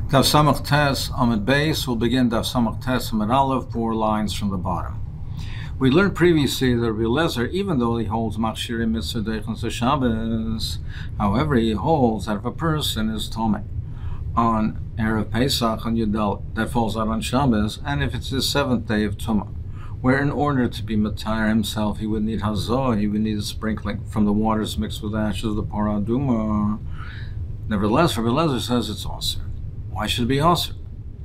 Daf Samach Tes Amud Beis will begin Daf Samach Tes Amud Aleph, 4 lines from the bottom. We learned previously that Rabbi Eliezer, even though he holds Machshiri Mitzvah Deichos Shabbos, however, he holds that if a person is Tomei on Erev Pesach on Yudal, that falls out on Shabbos, and if it's his 7th day of Tumah, where in order to be Matar himself, he would need Hazor, he would need a sprinkling from the waters mixed with the ashes of the Parah Aduma. Nevertheless, Rabbi Eliezer says it's also. Why should it be also?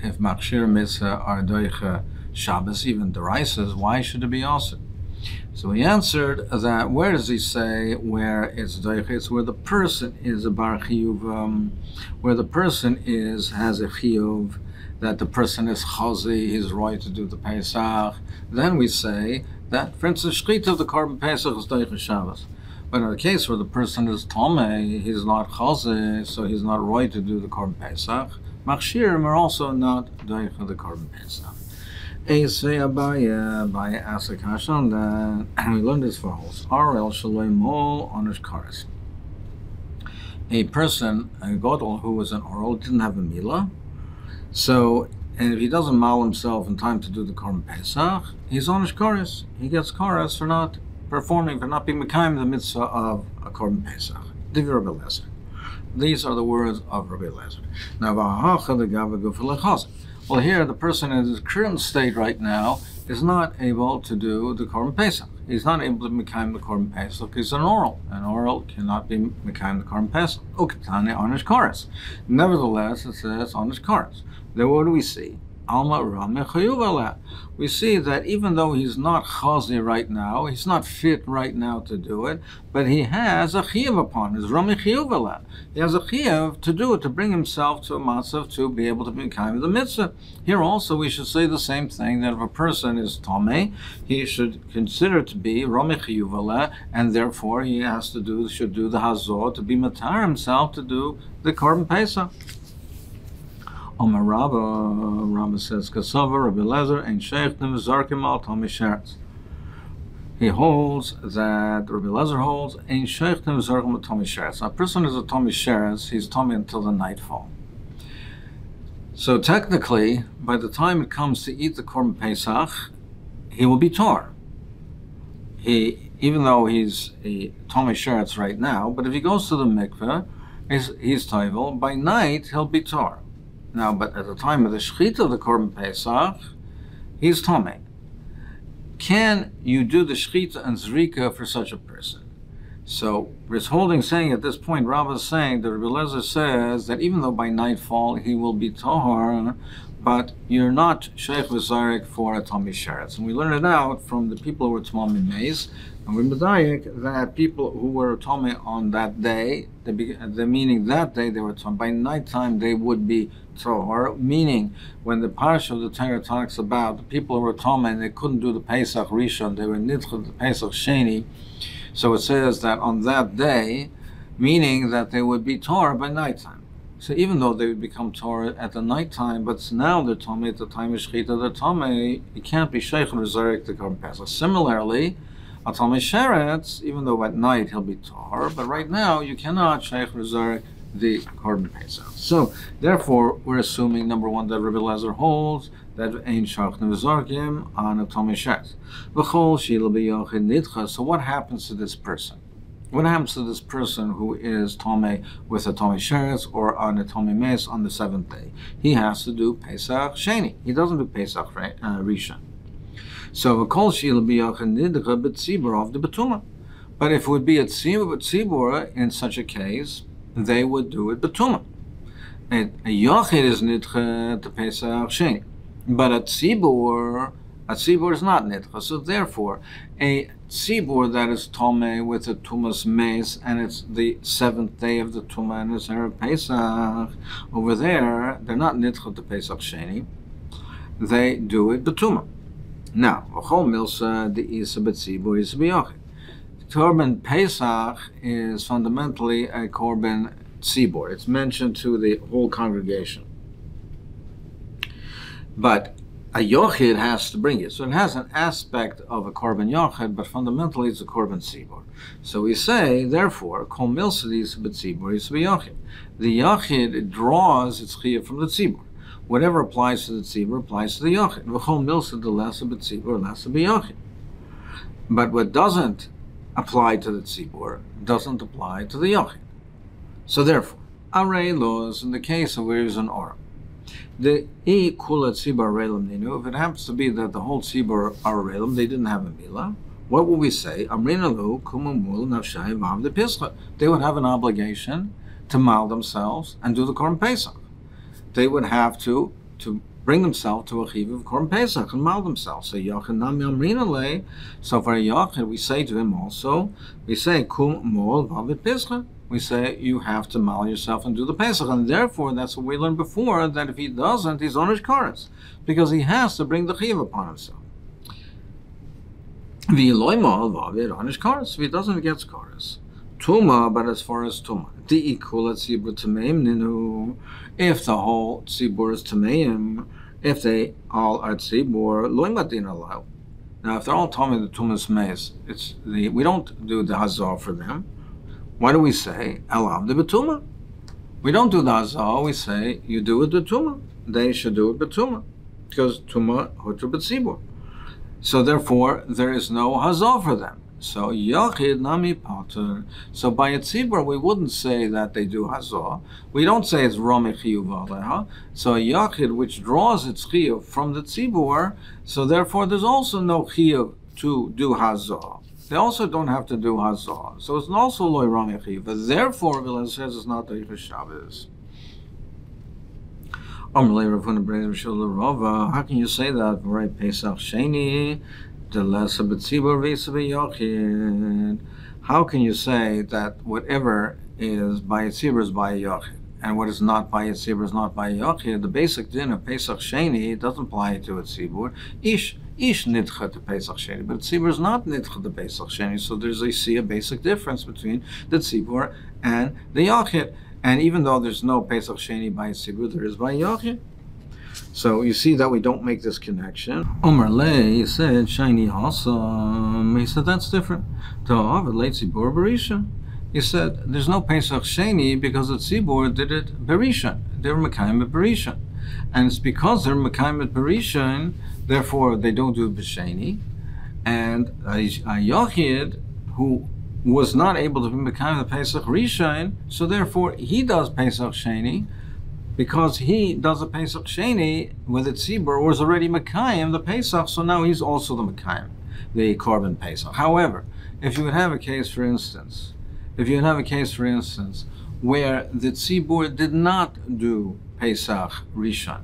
If Machshir Mitzvah are Doicha Shabbos, even Deraisas, why should it be also? So he answered that where does he say where it's Doicha? It's where the person is a Bar Chiyuv, where the person has a Chiyuv, that the person is Chazi, he's right to do the Pesach. Then we say that, for instance, shlit of the Korban Pesach is Doicha Shabbos. But in a case where the person is Tomei, he's not Chazi, so he's not right to do the Korban Pesach. Machshirim are also not doing for the Korban Pesach. Eisei Abaye asked a question on that, and we learned this for holes. Arel Shaloi Mol Onish Kares. A person, a Godel who was an oral, didn't have a Mila. So, and if he doesn't mal himself in time to do the Korban Pesach, he's Onish Kares. He gets Kares for not performing, for not being Mekayim the mitzvah of a Korban Pesach. Divir Rabbi Eliezer. These are the words of Rabbi Eliezer. Now, well, here the person in his current state right now is not able to do the Korban Pesach. He's not able to Mekayim the Korban Pesach. He's an oral. An oral cannot be Mekayim the Korban Pesach. Uketane Onish Kares. Nevertheless, it says Onish Kares. Then what do we see? Alma Rame Chayuv. We see that even though he's not chazi right now, he's not fit right now to do it, but he has a chiyuv upon his Rame Chayuv. He has a chiyuv to do it, to bring himself to a matzav to be able to be kind of the mitzvah. Here also we should say the same thing, that if a person is tomei, he should consider to be Rame Chayuv, and therefore he should do the hazor to be matar himself to do the Korban Pesach. Omar Rabba says, Kasava, Rabbi Eliezer, and Sheikh Zarkim al Tomei Sheretz. He holds that, Rabbi Eliezer holds, and Sheikh Zarkim al Tomei Sheretz. A person is a Tomei Sheretz, he's Tomei until the nightfall. So technically, by the time it comes to eat the Korban Pesach, he will be tor. Even though he's a Tomei Sheretz right now, but if he goes to the mikveh, he's toivel, by night he'll be tor. Now, but at the time of the shlit of the Korban Pesach, he's tomei. Can you do the shlit and zrika for such a person? So, Riz Holding saying at this point, Rabbah is saying that Rabbi Eliezer says that even though by nightfall he will be tahor, but you're not sheikh v'zarek for a tomei sheretz. And we learn it out from the people who were tomei meis, and we're medayik that people who were tomei on that day, the meaning that day they were tomei, by nighttime they would be tahor, meaning when the parsha of the Torah talks about the people who were tomei and they couldn't do the Pesach Rishon, they were nidchah the Pesach Sheni. So it says that on that day, meaning that they would be tahor by nighttime. So even though they would become tahor at the nighttime, but now they're tomei at the time of shechita, they're tomei, you can't be sheikh or zarek the Korban Pesach. Similarly, a tomei sheretz, even though at night he'll be tahor, but right now you cannot sheikh or zarek the Korban Pesach. So therefore, we're assuming number one that Rabbi Eliezer holds that ein shach nevzarkim on a tomei sheretz. V'chol shila b'yochid nidcha. So what happens to this person? What happens to this person who is tomei with a tomei sheretz or on a tomei mes on the 7th day? He has to do Pesach Sheni. He doesn't do Pesach Rishon. So v'kol shila b'yochid nidcha b'tzibur of the betuma. But if it would be a tzibur in such a case, they would do it betuma. A yochid is nidcha to Pesach Sheni, but a tzibur is not nidcha. So therefore, a tzibur that is tomei with a tumas mes, and it's the 7th day of the tumah and it's Erev Pesach, over there they're not nidcha to Pesach Sheni. They do it betuma. Now, v'chol milsa the isa b'tzibur is b'yochid. Korban Pesach is fundamentally a Korban Tzibur. It's mentioned to the whole congregation. But a yochid has to bring it. So it has an aspect of a korban yochid, but fundamentally it's a korban tzibur. So we say, therefore, kol milsad is b'tzibur is b'yochid. The yochid draws its chiyuv from the tzibur. Whatever applies to the tzibur applies to the yochid. V'chol milsad the lesa b'tzibur lesa b'yochid. But what doesn't apply to the tzibur doesn't apply to the yochid. So therefore, arei laws in the case of where is an oram. The kula tzibur reilam ninu. If it happens to be that the whole tzibur are reilam, they didn't have a milah. What will we say? Amrinalu kumamul nafshay vav de pischa. They would have an obligation to mal themselves and do the korban pesach. They would have to bring themselves to a chiv of korban pesach and mal themselves. So yachid nam amrinale. So for a yachid, we say to him also, we say kum mol vav de pischa. We say you have to mal yourself and do the Pesach, and therefore that's what we learned before, that if he doesn't, he's onish kares, because he has to bring the chiyuv upon himself. V'iloi mal v'avir onish kares. If he doesn't, he gets kares. Tuma, but as far as tuma, the ikula tzibur tameim ninu. If the whole tzibur is tameim, if they all are tzibur, loy matin alau. Now, if they're all talking the tumas meis, we don't do the hazar for them. Why do we say alav de betuma? We don't do the hazah. We say you do it betuma. They should do it betuma, because tuma hutra betzibur. So therefore, there is no hazah for them. So yachid nami pater. So by a tzibur, we wouldn't say that they do hazah. We don't say it's romi chiyuv aleha. So a yachid which draws its chiyuv from the tzibur. So therefore, there's also no chiyuv to do hazah. They also don't have to do hazah. So it's also loy rami chiv. But therefore, Vilaz says it's not Eichel Shabbos. How can you say that? Right, Pesach Sheni, the lesa b'tzibur v'isa b'yochid. How can you say that whatever is by a tzibur is by a yochid, and what is not by a tzibur is not by a yochid? The basic din of Pesach Sheni doesn't apply to a tzibur. Ish nidcha to Pesach Sheni, but tzibur is not nidcha to Pesach Sheni. So you see a basic difference between the tzibur and the yachid. And even though there's no Pesach Sheni by tzibur, there is by yachid. So you see that we don't make this connection. Omer Le said Sheni Hasam. He said that's different. Dovid late tzibur berisha. He said there's no Pesach Sheni because the tzibur did it berisha. They were mekayim at berisha, and it's because they're mekayim at berisha. Therefore, they don't do b'sheni, and a yachid who was not able to be mekayim the Pesach Rishon, so therefore he does Pesach Sheni, because he does a Pesach Sheni with the tzibur was already mekayim the Pesach, so now he's also the mekayim, the korban Pesach. However, if you would have a case, for instance, where the tzibur did not do Pesach Rishon,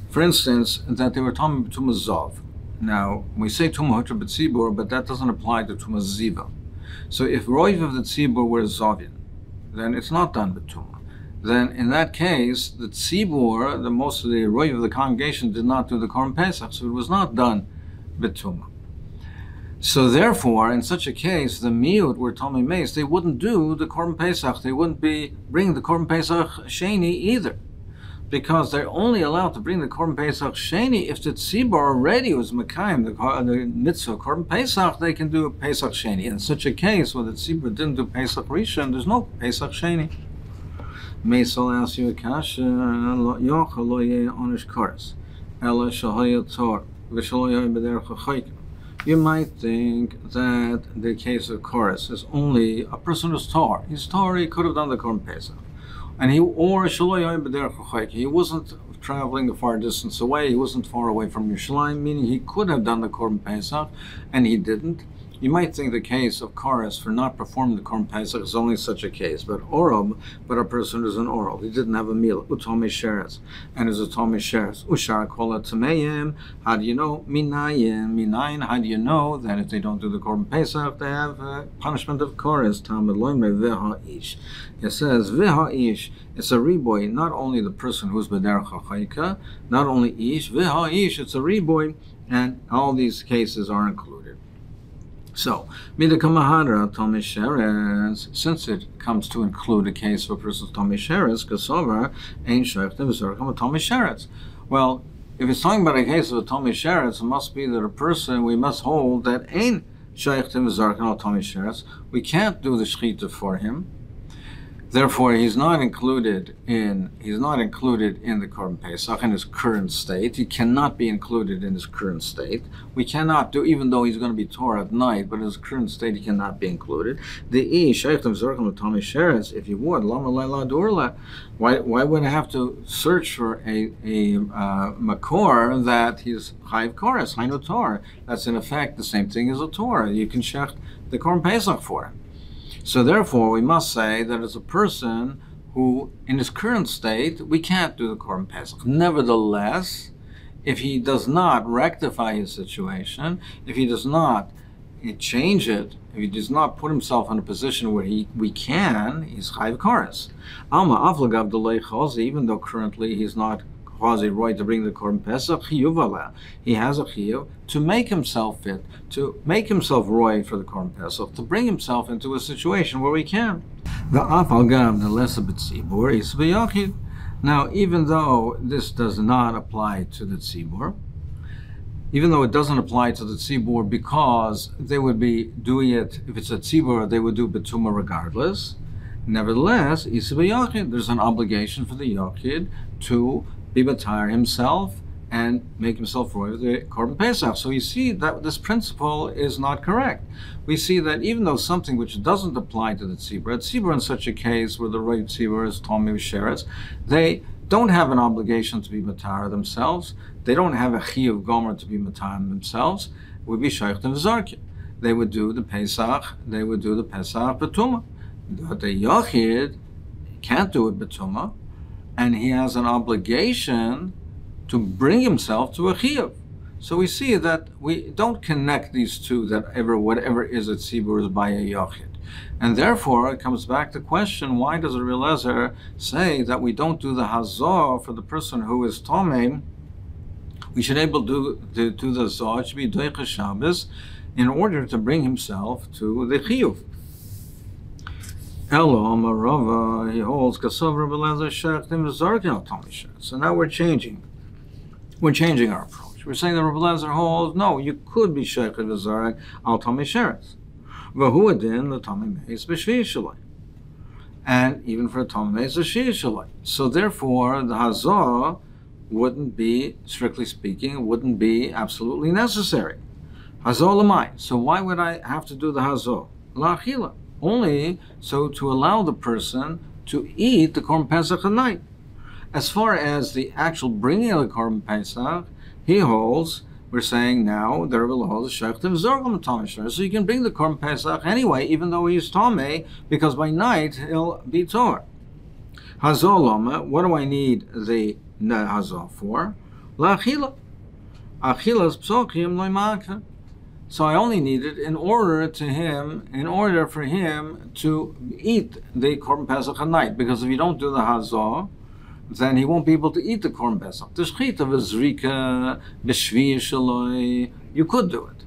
for instance, that they were talking about Tumah Zav. Now, we say Tumah Hutra B'tzibur, but that doesn't apply to Tumah Ziva. So if Roiv of the Tzibur were Zavin, then it's not done with Tumah. Then in that case, the Tzibur, most of the Roiv of the congregation did not do the Korban Pesach, so it was not done with Tumah. So therefore, in such a case, the Miut were Tomei Meis, they wouldn't do the Korban Pesach, they wouldn't bring the Korban Pesach Sheni either, because they're only allowed to bring the Korban Pesach Sheni if the Tzibur already was Mekayim, the mitzvah Korban Pesach, they can do a Pesach Sheni. In such a case, where the Tzibur didn't do Pesach Rishon, there's no Pesach Sheni. Meisel asks you a kasha, Yocha lo yeh onish kares, ela shahaya tor, v'shalo yeh b'derech ha'chaykim. You might think that the case of kares is only a person who's tar. He's tar, he could have done the Korban Pesach. And he wasn't traveling a far distance away. He wasn't far away from Yerushalayim, meaning he could have done the Korban Pesach, and he didn't. You might think the case of Kares for not performing the Korban Pesach is only such a case, but a person who's an oral, he didn't have a meal. Utomi sheretz, and is a Tomi sheretz. Ushar kola tameyim. How do you know? Minayin. How do you know that if they don't do the Korban Pesach, they have punishment of Kares? Talmud loyme veha ish. It says veha ish. It's a riboy, not only the person who's b'derech ha'chayka, not only ish. Veha ish. It's a riboy, and all these cases are included. So, Midakamahadra Tomi Sheretz, since it comes to include a case of a person's Tomi Sheretz, Kasovar, Ein Shayach Nevzor Kama Tomi Sheretz. Well, if it's talking about a case of a Tomei Sheretz, it must be that a person, we must hold that ain't Shaykh to Mizarkin al Tomei Sheretz. We can't do the shlit for him. Therefore, he's not included in the Korban Pesach in his current state. He cannot be included in his current state. We cannot do, even though he's going to be Torah at night, but in his current state he cannot be included. If you would, why would I have to search for a makor that he's Chayv Koras, Hainu Torah? That's in effect the same thing as a Torah. You can check the Korban Pesach for him. So therefore, we must say that as a person who, in his current state, we can't do the Korban Pesach. Nevertheless, if he does not rectify his situation, if he does not change it, if he does not put himself in a position where we can, he's Chayv Koras. Alma Aflagav Delay Chazi, even though currently he's not Chazi Roy to bring the Korban Pesach, he has a chiyuv to make himself fit, to make himself Roy for the Korban Pesach, to bring himself into a situation where we can. Now, even though this does not apply to the tzibur, even though it doesn't apply to the tzibur because they would be doing it, if it's a tzibur, they would do betuma regardless. Nevertheless, there's an obligation for the yachid to be batar himself and make himself roy with the Korban Pesach. So you see that this principle is not correct. We see that even though something which doesn't apply to the tzibur in such a case where the roy tzibur is Tomei Sheretz, they don't have an obligation to be matar themselves. They don't have a chiyuv gomer to be matar themselves. It would be shaykh to v'zarkin. They would do the Pesach. They would do the Pesach betuma. But the yachid can't do it betuma, and he has an obligation to bring himself to a chiyuv. So we see that we don't connect these two, that whatever is at tzibur is by a yachid. And therefore, it comes back to question, why does a Rebbe Eliezer say that we don't do the hazor for the person who is tomei? We should able to do the zor, it should be doicha Shabbos, in order to bring himself to the chiyuv. Elo Amarava, he holds Kasov Rebbe Eliezer Shechtim V'Zarkin al Tomei Sheretz. So now we're changing our approach. We're saying that Rebbe Eliezer holds, no, you could be Shechtim V'Zarkin al Tomei Sheretz. V'hu adin l'Tomei Meis b'Shvi Shalai. And even for a Tomei Meis b'Shvi Shalai. So therefore, the Hazor wouldn't be, strictly speaking, wouldn't be absolutely necessary. Hazor l'mai. So why would I have to do the Hazor? La'achila. Only so to allow the person to eat the Korban Pesach at night. As far as the actual bringing of the Korban Pesach, he holds, we're saying now, the Rebbe holds Shechtim Zorgam Tomei Sheretz. So you can bring the Korban Pesach anyway, even though he's Tomei, because by night he'll be Tor. Hazor Loma, what do I need the Hazor for? La'achila. Achilas Psochim Loimakah. So I only need it in order for him to eat the Korban Pesach at night. Because if you don't do the Hazor, then he won't be able to eat the Korban Pesach. The shlit of a zrika, b'shvi shaloi, you could do it.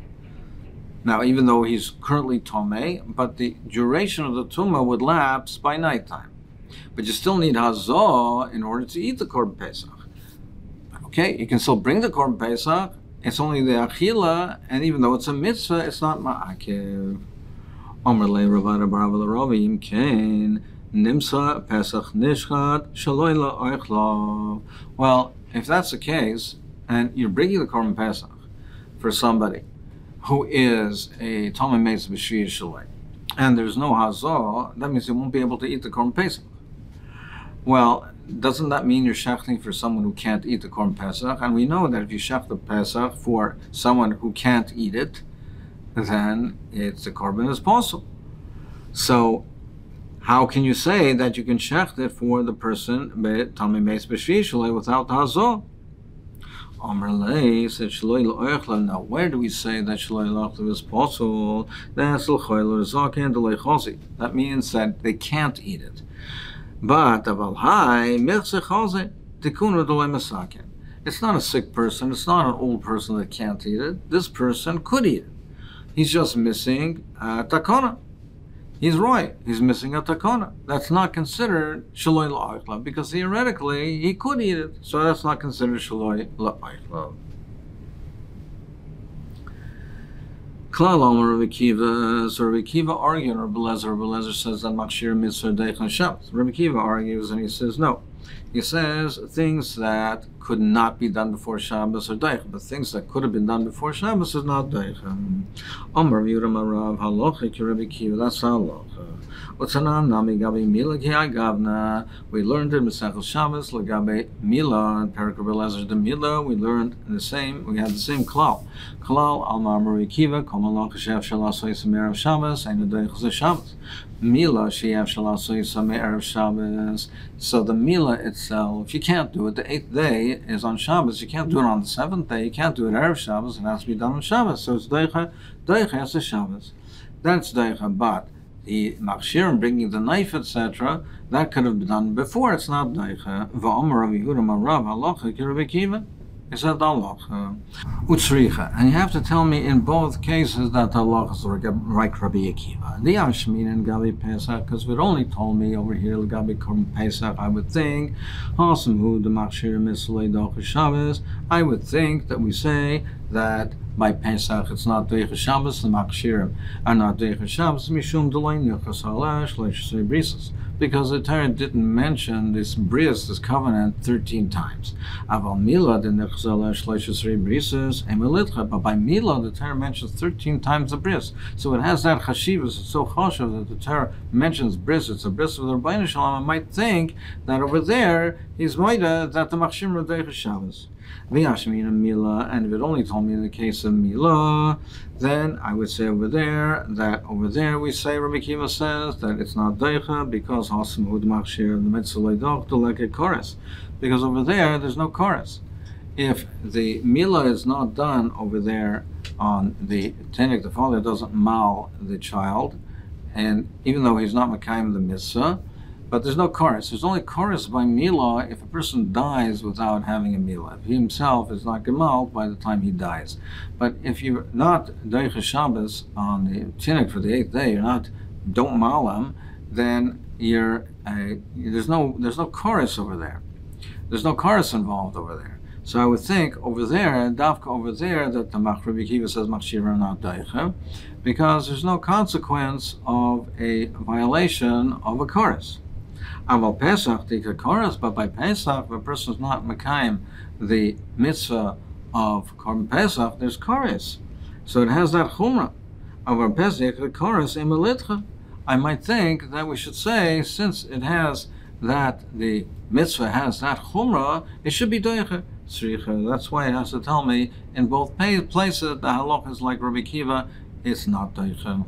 Now, even though he's currently tomei, but the duration of the tumah would lapse by nighttime. But you still need Hazor in order to eat the Korban Pesach. Okay, you can still bring the Korban Pesach. It's only the achila, and even though it's a mitzvah, it's not ma'akev. Omer le Ravada Barav Ravim Kain Nimsa Pesach Nishchat Shaloi La'oichlav. Well, if that's the case, and you're bringing the Korban Pesach for somebody who is a Tomei Meis B'Shvi Shaloi, and there's no Hazor, that means he won't be able to eat the Korban Pesach. Well, doesn't that mean you're shechting for someone who can't eat the Korban Pesach? And we know that if you shech the Pesach for someone who can't eat it, then the Korban is possible. So how can you say that you can shecht it for the person Tomei Meis B'Shvi Shaloi without Hazor? Amrlei said Shaloi L'Oichla. Now, where do we say that Shaloi L'Oichla is possible? That means that they can't eat it. But it's not a sick person, it's not an old person that can't eat it. This person could eat it. He's just missing takana. he's right. He's missing a takana. That's not considered shaloi la'oichlav, because theoretically he could eat it, so that's not considered shaloi la'oichlav. Klal Omer Rabbi Kiva. So Rabbi Kiva argued, or Rabbi Lezer says that Machshir Mitzvah Deichan Shabbos. Rabbi Kiva argues and he says no. He says things that could not be done before Shabbos are Deichan, but things that could have been done before Shabbos is not Deichan. Omer Yuram Arav Halochik Rabbi Kiva. That's halacha. Utzanan Nami Gabi Mila Ki Gavna. We learned in Masechet Shabbos Lagabe Mila and Perak Rabbi Lezer the Mila. We learned the same. We had the same klal. Klal Almar Rabbi Kiva Komalach Shev Shalasoi Sameir of Shabbos and the Deichos Shabbos. Mila Shev Shalasoi Sameir of Shabbos. So the Mila itself, you can't do it. The 8th day is on Shabbos. You can't do it on the 7th day. You can't do it Erev Shabbos. It has to be done on Shabbos. So it's Deicha is Shabbos. That's Deicha, but the machshir bringing the knife, etc., that could have been done before. It's not Deicha. Va'omer Rav Yehuda Marav Halacha Ki Rabbi Kiva. Is that halacha? Utzricha. And you have to tell me in both cases that halacha is like Rabbi Akiva. The Ashmin and Gabi Pesach, because it only told me over here Gabi Korban Pesach, I would think Hasamhu the Machshir Mislei Docha Shabbos. I would think that we say that by Pesach it's not Deicha Shabbos, the Machshirim are not Deicha Shabbos, Mishum Delay Nichas Halash Leishasei Brisus. Because the Torah didn't mention this bris, this covenant, 13 times. Aval Mila, the Nichas Halash Leishasei Brisus, Emelitcha. But by Mila, the Torah mentions 13 times the bris. So it has that chashivas. It's so chashav that the Torah mentions bris. It's a bris of the Rabbeinu Shalom. I might think that over there, he's moida that the Machshir are Deicha Shabbos. V'yashmina Mila, and if it only told me in the case of Mila, then I would say over there we say Rabbi Kiva says that it's not Deicha because Hasim Hud Machshir the Mitzvah Leidach to like a chorus, because over there's no chorus. If the Mila is not done over there on the Tenek, the father doesn't mal the child, and even though he's not Makayim the Mitzvah, but there's no chorus. There's only chorus by Mila if a person dies without having a Mila. If he himself is not gemalt by the time he dies. But if you're not Deicha Shabbos on the Tinnik for the 8th day, don't mal him, then there's no chorus over there. There's no chorus involved over there. So I would think over there, Dafka over there, that the Rabbi Kiva says Machshir are not Deicha, because there's no consequence of a violation of a chorus. Aval Pesach tika chorus, but by Pesach, if a person is not Makayim the mitzvah of Korban Pesach, there's chorus. So it has that chumrah. Aval Pesach the chorus emelitcha. I might think that we should say, since it has that, the mitzvah has that chumrah, it should be Deicha. That's why it has to tell me in both places the halach is like Rabbi Kiva, it's not Deicha.